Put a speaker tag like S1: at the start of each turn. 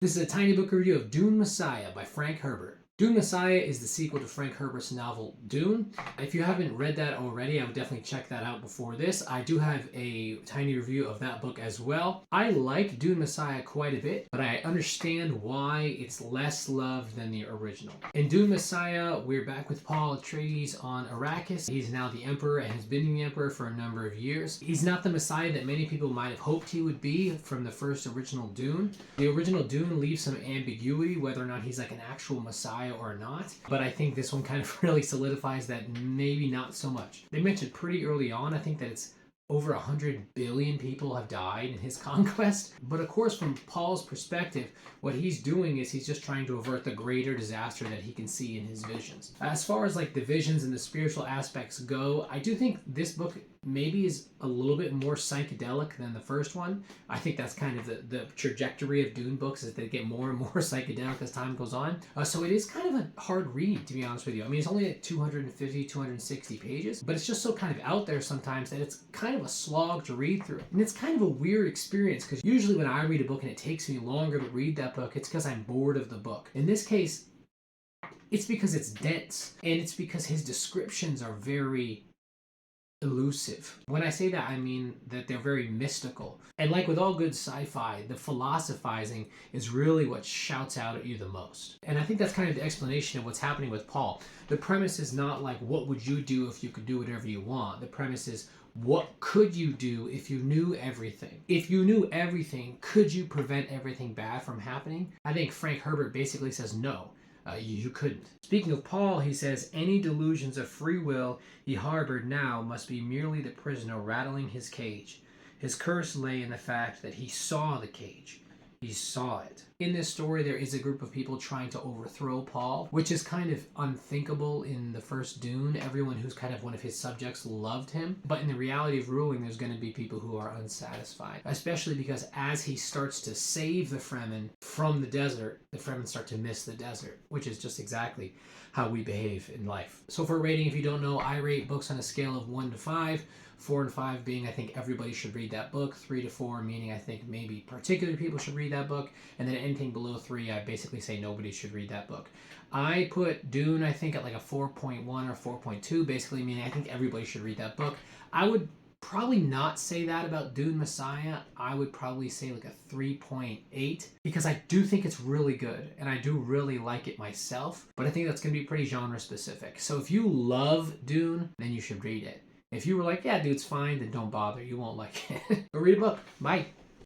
S1: This is a tiny book review of Dune Messiah by Frank Herbert. Dune Messiah is the sequel to Frank Herbert's novel Dune. If you haven't read that already, I would definitely check that out before this. I do have a tiny review of that book as well. I like Dune Messiah quite a bit, but I understand why it's less loved than the original. In Dune Messiah, we're back with Paul Atreides on Arrakis. He's now the Emperor and has been the Emperor for a number of years. He's not the Messiah that many people might have hoped he would be from the first original Dune. The original Dune leaves some ambiguity whether or not he's like an actual Messiah or not, but I think this one kind of really solidifies that maybe not so much. They mentioned pretty early on, I think that it's over 100 billion people have died in his conquest. But of course, from Paul's perspective, what he's doing is he's just trying to avert the greater disaster that he can see in his visions. As far as like the visions and the spiritual aspects go, I do think this book maybe is a little bit more psychedelic than the first one. I think that's kind of the trajectory of Dune books, is they get more and more psychedelic as time goes on. So it is kind of a hard read, to be honest with you. I mean, it's only like 250, 260 pages, but it's just so kind of out there sometimes that it's kind of a slog to read through. And it's kind of a weird experience, because usually when I read a book and it takes me longer to read that book, it's because I'm bored of the book. In this case, it's because it's dense, and it's because his descriptions are very elusive. When I say that, I mean that they're very mystical. And like with all good sci-fi, the philosophizing is really what shouts out at you the most. And I think that's kind of the explanation of what's happening with Paul. The premise is not like, what would you do if you could do whatever you want? The premise is, what could you do if you knew everything? If you knew everything, could you prevent everything bad from happening? I think Frank Herbert basically says no. You couldn't. Speaking of Paul, he says, any delusions of free will he harbored now must be merely the prisoner rattling his cage. His curse lay in the fact that he saw the cage. He saw it. In this story, there is a group of people trying to overthrow Paul, which is kind of unthinkable in the first Dune. Everyone who's kind of one of his subjects loved him. But in the reality of ruling, there's going to be people who are unsatisfied. Especially because as he starts to save the Fremen from the desert, the Fremen start to miss the desert, which is just exactly how we behave in life. So for rating, if you don't know, I rate books on a scale of 1 to 5. 4 and 5 being I think everybody should read that book. 3 to 4 meaning I think maybe particular people should read that book. And then anything below 3, I basically say nobody should read that book. I put Dune, I think, at like a 4.1 or 4.2, basically meaning I think everybody should read that book. I would probably not say that about Dune Messiah. I would probably say like a 3.8, because I do think it's really good and I do really like it myself, but I think that's going to be pretty genre specific. So if you love Dune, then you should read it. If you were like, yeah, dude, it's fine, then don't bother. You won't like it. Go read a book. Bye.